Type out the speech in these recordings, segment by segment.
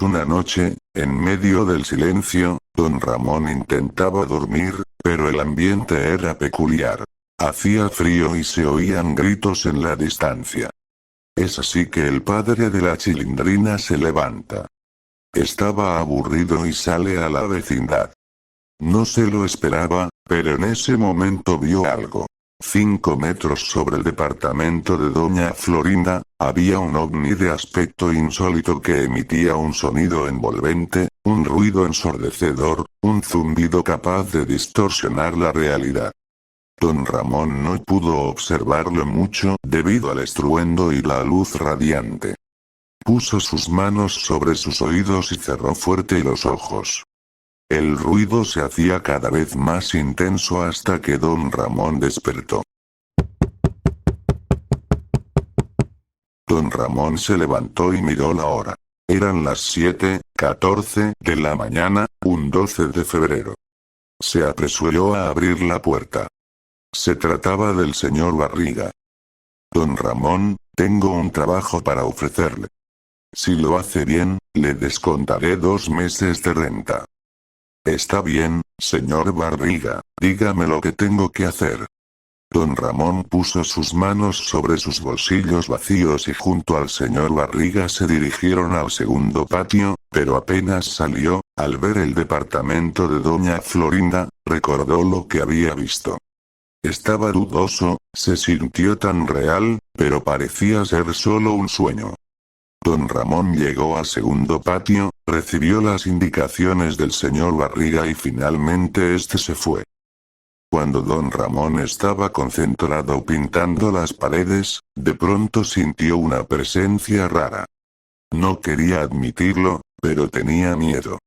Una noche, en medio del silencio, don Ramón intentaba dormir, pero el ambiente era peculiar. Hacía frío y se oían gritos en la distancia. Es así que el padre de la Chilindrina se levanta. Estaba aburrido y sale a la vecindad. No se lo esperaba, pero en ese momento vio algo. 5 metros sobre el departamento de doña Florinda, había un ovni de aspecto insólito que emitía un sonido envolvente, un ruido ensordecedor, un zumbido capaz de distorsionar la realidad. Don Ramón no pudo observarlo mucho debido al estruendo y la luz radiante. Puso sus manos sobre sus oídos y cerró fuerte los ojos. El ruido se hacía cada vez más intenso hasta que don Ramón despertó. Don Ramón se levantó y miró la hora. Eran las 7:14 de la mañana, un 12 de febrero. Se apresuró a abrir la puerta. Se trataba del señor Barriga. Don Ramón, tengo un trabajo para ofrecerle. Si lo hace bien, le descontaré 2 meses de renta. Está bien, señor Barriga, dígame lo que tengo que hacer. Don Ramón puso sus manos sobre sus bolsillos vacíos y junto al señor Barriga se dirigieron al segundo patio, pero apenas salió, al ver el departamento de doña Florinda, recordó lo que había visto. Estaba dudoso, se sintió tan real, pero parecía ser solo un sueño. Don Ramón llegó al segundo patio, recibió las indicaciones del señor Barriga y finalmente este se fue. Cuando don Ramón estaba concentrado pintando las paredes, de pronto sintió una presencia rara. No quería admitirlo, pero tenía miedo.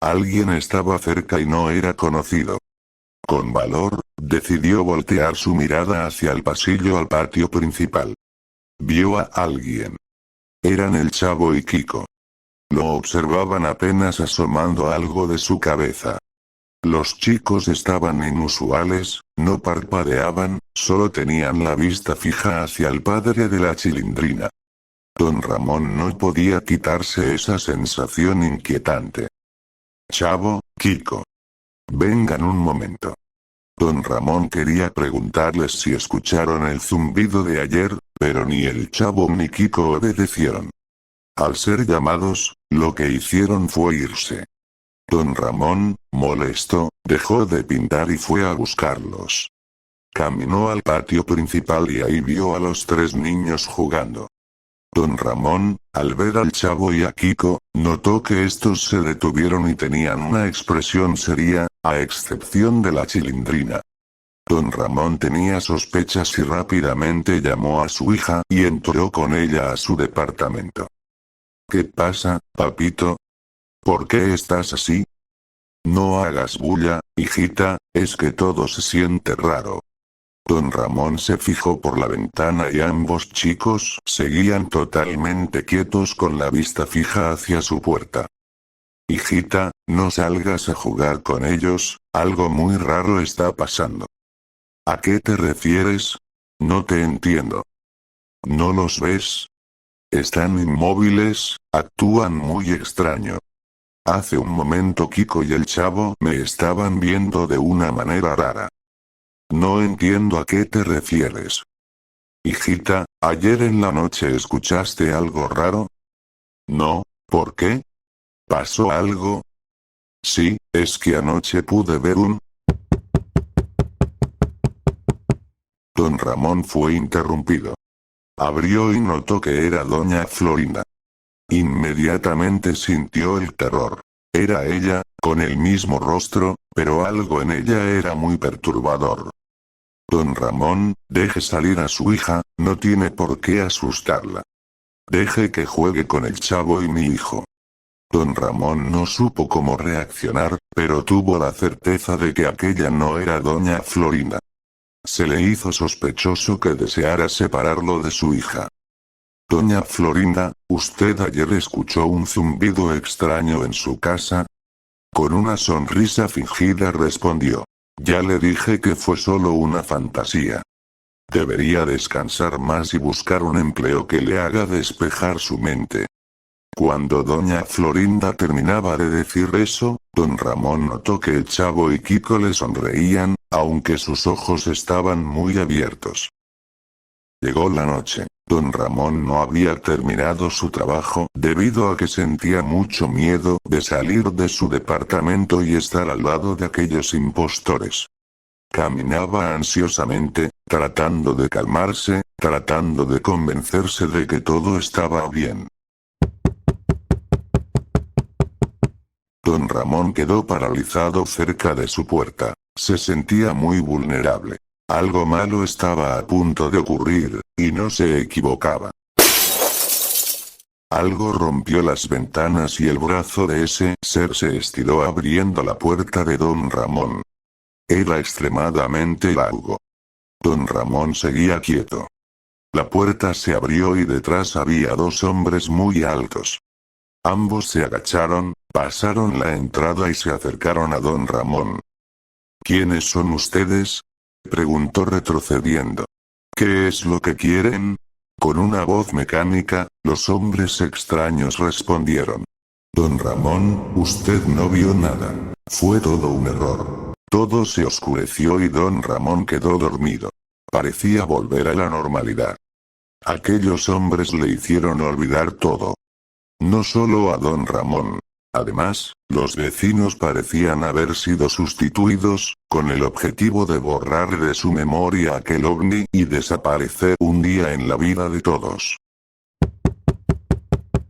Alguien estaba cerca y no era conocido. Con valor, decidió voltear su mirada hacia el pasillo al patio principal. Vio a alguien. Eran el Chavo y Kiko. Lo observaban apenas asomando algo de su cabeza. Los chicos estaban inusuales, no parpadeaban, solo tenían la vista fija hacia el padre de la Chilindrina. Don Ramón no podía quitarse esa sensación inquietante. Chavo, Kiko. Vengan un momento. Don Ramón quería preguntarles si escucharon el zumbido de ayer, pero ni el Chavo ni Kiko obedecieron. Al ser llamados, lo que hicieron fue irse. Don Ramón, molesto, dejó de pintar y fue a buscarlos. Caminó al patio principal y ahí vio a los 3 niños jugando. Don Ramón, al ver al Chavo y a Kiko, notó que estos se detuvieron y tenían una expresión seria, a excepción de la Chilindrina. Don Ramón tenía sospechas y rápidamente llamó a su hija y entró con ella a su departamento. ¿Qué pasa, papito? ¿Por qué estás así? No hagas bulla, hijita, es que todo se siente raro. Don Ramón se fijó por la ventana y ambos chicos seguían totalmente quietos con la vista fija hacia su puerta. Hijita, no salgas a jugar con ellos, algo muy raro está pasando. ¿A qué te refieres? No te entiendo. ¿No los ves? Están inmóviles, actúan muy extraño. Hace un momento Kiko y el Chavo me estaban viendo de una manera rara. No entiendo a qué te refieres. Hijita, ¿ayer en la noche escuchaste algo raro? No, ¿por qué? ¿Pasó algo? Sí, es que anoche pude ver un... Don Ramón fue interrumpido. Abrió y notó que era doña Florinda. Inmediatamente sintió el terror. Era ella, con el mismo rostro, pero algo en ella era muy perturbador. Don Ramón, deje salir a su hija, no tiene por qué asustarla. Deje que juegue con el Chavo y mi hijo. Don Ramón no supo cómo reaccionar, pero tuvo la certeza de que aquella no era doña Florinda. Se le hizo sospechoso que deseara separarlo de su hija. Doña Florinda, ¿usted ayer escuchó un zumbido extraño en su casa? Con una sonrisa fingida respondió. Ya le dije que fue solo una fantasía. Debería descansar más y buscar un empleo que le haga despejar su mente. Cuando doña Florinda terminaba de decir eso, don Ramón notó que el Chavo y Kiko le sonreían, aunque sus ojos estaban muy abiertos. Llegó la noche. Don Ramón no había terminado su trabajo debido a que sentía mucho miedo de salir de su departamento y estar al lado de aquellos impostores. Caminaba ansiosamente, tratando de calmarse, tratando de convencerse de que todo estaba bien. Don Ramón quedó paralizado cerca de su puerta. Se sentía muy vulnerable. Algo malo estaba a punto de ocurrir, y no se equivocaba. Algo rompió las ventanas y el brazo de ese ser se estiró abriendo la puerta de don Ramón. Era extremadamente largo. Don Ramón seguía quieto. La puerta se abrió y detrás había dos hombres muy altos. Ambos se agacharon, pasaron la entrada y se acercaron a don Ramón. ¿Quiénes son ustedes?, preguntó retrocediendo. ¿Qué es lo que quieren? Con una voz mecánica, los hombres extraños respondieron. Don Ramón, usted no vio nada. Fue todo un error. Todo se oscureció y don Ramón quedó dormido. Parecía volver a la normalidad. Aquellos hombres le hicieron olvidar todo. No solo a don Ramón. Además, los vecinos parecían haber sido sustituidos, con el objetivo de borrar de su memoria aquel ovni y desaparecer un día en la vida de todos.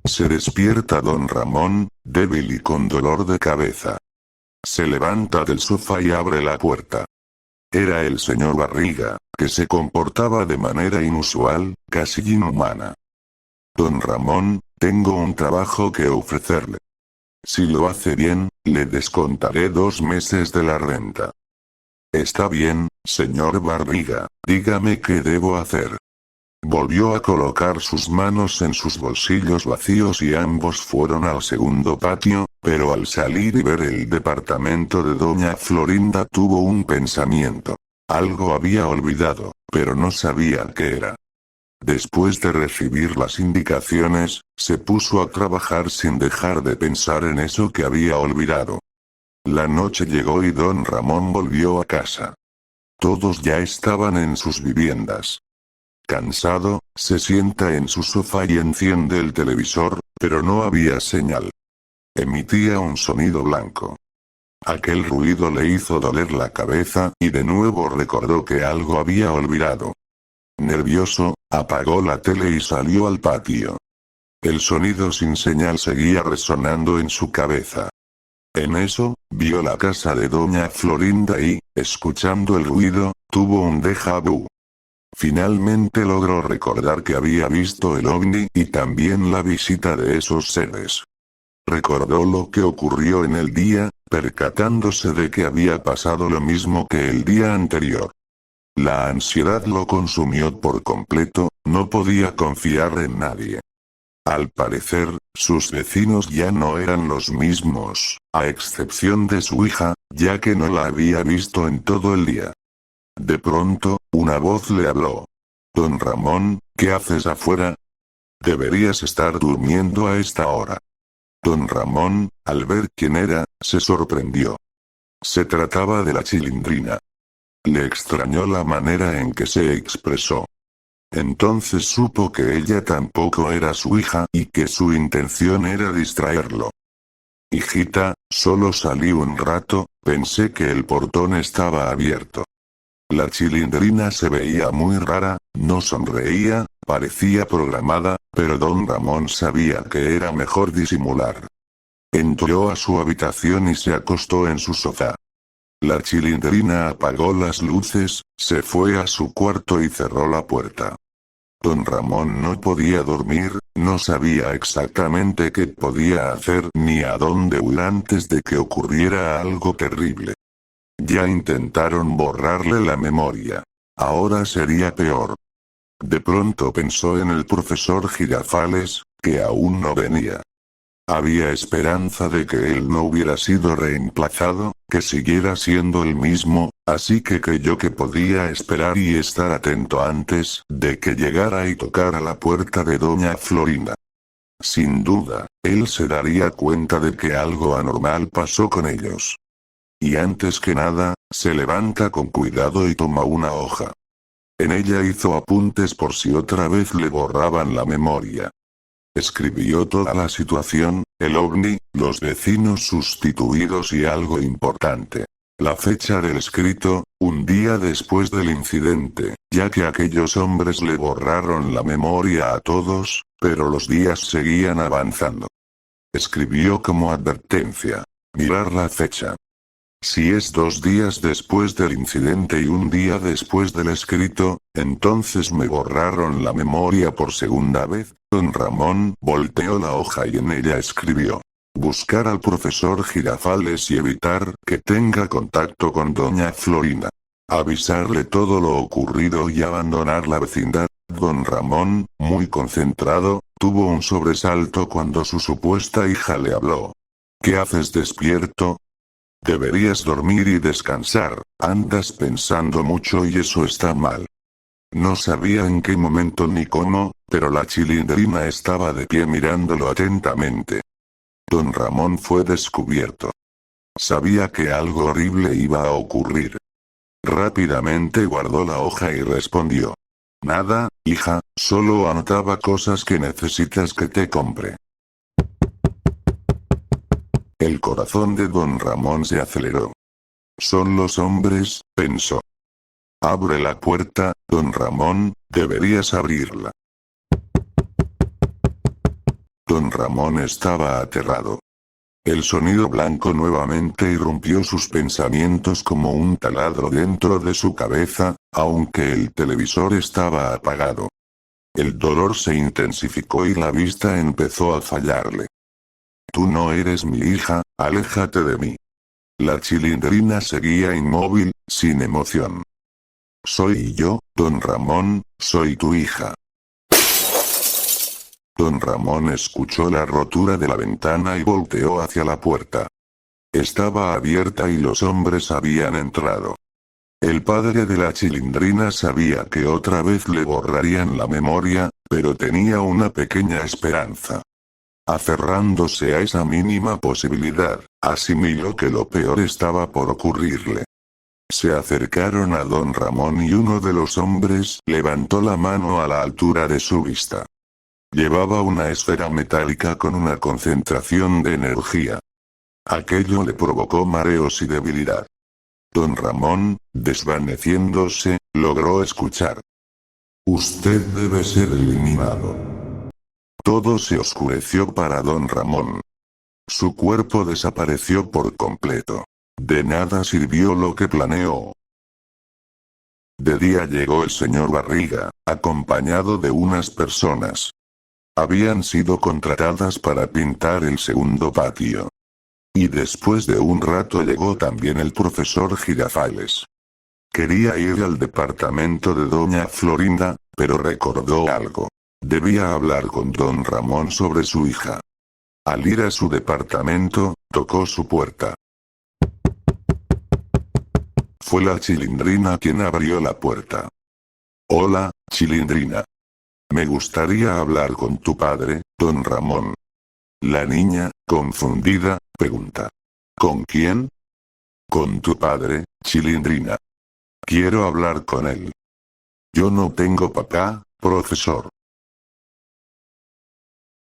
Se despierta don Ramón, débil y con dolor de cabeza. Se levanta del sofá y abre la puerta. Era el señor Barriga, que se comportaba de manera inusual, casi inhumana. Don Ramón, tengo un trabajo que ofrecerle. Si lo hace bien, le descontaré 2 meses de la renta. Está bien, señor Barriga, dígame qué debo hacer. Volvió a colocar sus manos en sus bolsillos vacíos y ambos fueron al segundo patio, pero al salir y ver el departamento de doña Florinda tuvo un pensamiento. Algo había olvidado, pero no sabía qué era. Después de recibir las indicaciones, se puso a trabajar sin dejar de pensar en eso que había olvidado. La noche llegó y don Ramón volvió a casa. Todos ya estaban en sus viviendas. Cansado, se sienta en su sofá y enciende el televisor, pero no había señal. Emitía un sonido blanco. Aquel ruido le hizo doler la cabeza, y de nuevo recordó que algo había olvidado. Nervioso, apagó la tele y salió al patio. El sonido sin señal seguía resonando en su cabeza. En eso, vio la casa de doña Florinda y, escuchando el ruido, tuvo un déjà vu. Finalmente logró recordar que había visto el ovni y también la visita de esos seres. Recordó lo que ocurrió en el día, percatándose de que había pasado lo mismo que el día anterior. La ansiedad lo consumió por completo, no podía confiar en nadie. Al parecer, sus vecinos ya no eran los mismos, a excepción de su hija, ya que no la había visto en todo el día. De pronto, una voz le habló. Don Ramón, ¿qué haces afuera? Deberías estar durmiendo a esta hora. Don Ramón, al ver quién era, se sorprendió. Se trataba de la Chilindrina. Le extrañó la manera en que se expresó. Entonces supo que ella tampoco era su hija y que su intención era distraerlo. Hijita, solo salí un rato, pensé que el portón estaba abierto. La Chilindrina se veía muy rara, no sonreía, parecía programada, pero don Ramón sabía que era mejor disimular. Entró a su habitación y se acostó en su sofá. La Chilindrina apagó las luces, se fue a su cuarto y cerró la puerta. Don Ramón no podía dormir, no sabía exactamente qué podía hacer ni a dónde huir antes de que ocurriera algo terrible. Ya intentaron borrarle la memoria. Ahora sería peor. De pronto pensó en el profesor Girafales, que aún no venía. Había esperanza de que él no hubiera sido reemplazado, que siguiera siendo el mismo, así que creyó que podía esperar y estar atento antes de que llegara y tocara la puerta de doña Florinda. Sin duda, él se daría cuenta de que algo anormal pasó con ellos. Y antes que nada, se levanta con cuidado y toma una hoja. En ella hizo apuntes por si otra vez le borraban la memoria. Escribió toda la situación, el ovni, los vecinos sustituidos y algo importante. La fecha del escrito, un día después del incidente, ya que aquellos hombres le borraron la memoria a todos, pero los días seguían avanzando. Escribió como advertencia. Mirar la fecha. Si es 2 días después del incidente y un día después del escrito, entonces me borraron la memoria por segunda vez. Don Ramón volteó la hoja y en ella escribió: buscar al profesor Girafales y evitar que tenga contacto con doña Florinda. Avisarle todo lo ocurrido y abandonar la vecindad. Don Ramón, muy concentrado, tuvo un sobresalto cuando su supuesta hija le habló. ¿Qué haces despierto? Deberías dormir y descansar, andas pensando mucho y eso está mal. No sabía en qué momento ni cómo, pero la Chilindrina estaba de pie mirándolo atentamente. Don Ramón fue descubierto. Sabía que algo horrible iba a ocurrir. Rápidamente guardó la hoja y respondió: nada, hija, solo anotaba cosas que necesitas que te compre. El corazón de don Ramón se aceleró. Son los hombres, pensó. Abre la puerta, don Ramón, deberías abrirla. Don Ramón estaba aterrado. El sonido blanco nuevamente irrumpió sus pensamientos como un taladro dentro de su cabeza, aunque el televisor estaba apagado. El dolor se intensificó y la vista empezó a fallarle. Tú no eres mi hija, aléjate de mí. La Chilindrina seguía inmóvil, sin emoción. Soy yo, don Ramón, soy tu hija. Don Ramón escuchó la rotura de la ventana y volteó hacia la puerta. Estaba abierta y los hombres habían entrado. El padre de la Chilindrina sabía que otra vez le borrarían la memoria, pero tenía una pequeña esperanza. Aferrándose a esa mínima posibilidad, asimiló que lo peor estaba por ocurrirle. Se acercaron a don Ramón y uno de los hombres levantó la mano a la altura de su vista. Llevaba una esfera metálica con una concentración de energía. Aquello le provocó mareos y debilidad. Don Ramón, desvaneciéndose, logró escuchar: usted debe ser eliminado. Todo se oscureció para don Ramón. Su cuerpo desapareció por completo. De nada sirvió lo que planeó. De día llegó el señor Barriga, acompañado de unas personas. Habían sido contratadas para pintar el segundo patio. Y después de un rato llegó también el profesor Girafales. Quería ir al departamento de doña Florinda, pero recordó algo. Debía hablar con don Ramón sobre su hija. Al ir a su departamento, tocó su puerta. Fue la Chilindrina quien abrió la puerta. Hola, Chilindrina. Me gustaría hablar con tu padre, don Ramón. La niña, confundida, pregunta. ¿Con quién? Con tu padre, Chilindrina. Quiero hablar con él. Yo no tengo papá, profesor.